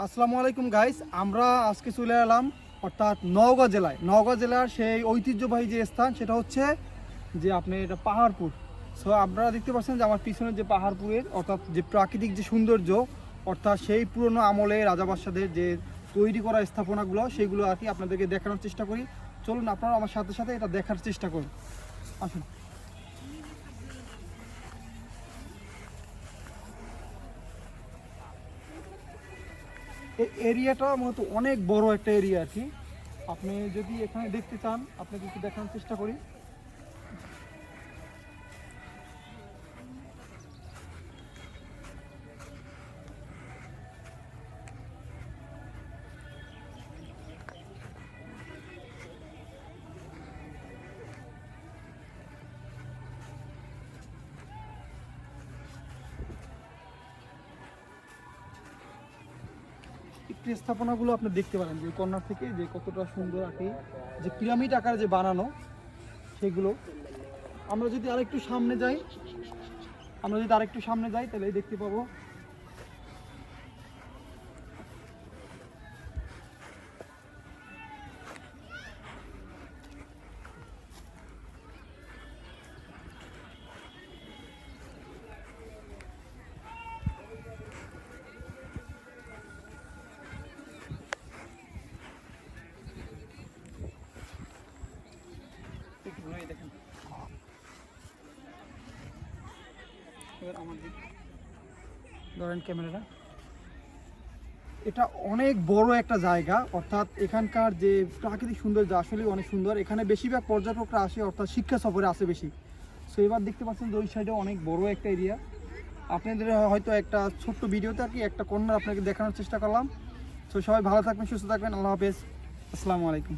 আসসালামু আলাইকুম গাইস, আমরা আজকে চলে এলাম অর্থাৎ নওগাঁ জেলার সেই ঐতিহ্যবাহী যে স্থান সেটা হচ্ছে যে আপনি এটা পাহাড়পুর। সো আপনারা দেখতে পাচ্ছেন যে আমার পিছনের যে পাহাড়পুরের অর্থাৎ যে প্রাকৃতিক যে সৌন্দর্য, অর্থাৎ সেই পুরনো আমলে রাজা বাদশাদের যে তৈরি করা স্থাপনাগুলো সেগুলো আর কি আপনাদেরকে দেখানোর চেষ্টা করি। চলুন আপনারা আমার সাথে সাথে এটা দেখার চেষ্টা করুন, আসুন। এই এরিয়াটা মূলত অনেক বড় একটা এরিয়া আর কি। আপনি যদি এখানে দেখতে চান আপনাকে একটু দেখানোর চেষ্টা করি। একটু স্থাপনাগুলো আপনি দেখতে পারেন যে কর্নার থেকে যে কতটা সুন্দর আর কি, যে পিরামিড আকারে যে বানানো সেগুলো। আমরা যদি আরেকটু সামনে যাই তাহলে দেখতে পাবো দেখেন। এবার আমার ধরেন ক্যামেরাটা, এটা অনেক বড় একটা জায়গা, অর্থাৎ এখানকার যে প্রাকৃতিক সৌন্দর্য আসলে অনেক সুন্দর। এখানে বেশিরভাগ পর্যটকরা আসে, অর্থাৎ শিক্ষা সফরে আসে বেশি। সো এবার দেখতে পাচ্ছেন যে ওই সাইডে অনেক বড় একটা এরিয়া। আপনাদের হয়তো একটা ছোট্ট ভিডিওতে আর কি একটা কর্নার আপনাকে দেখানোর চেষ্টা করলাম। সো সবাই ভালো থাকবেন, সুস্থ থাকবেন, আল্লাহ হাফেজ, আসসালামু আলাইকুম।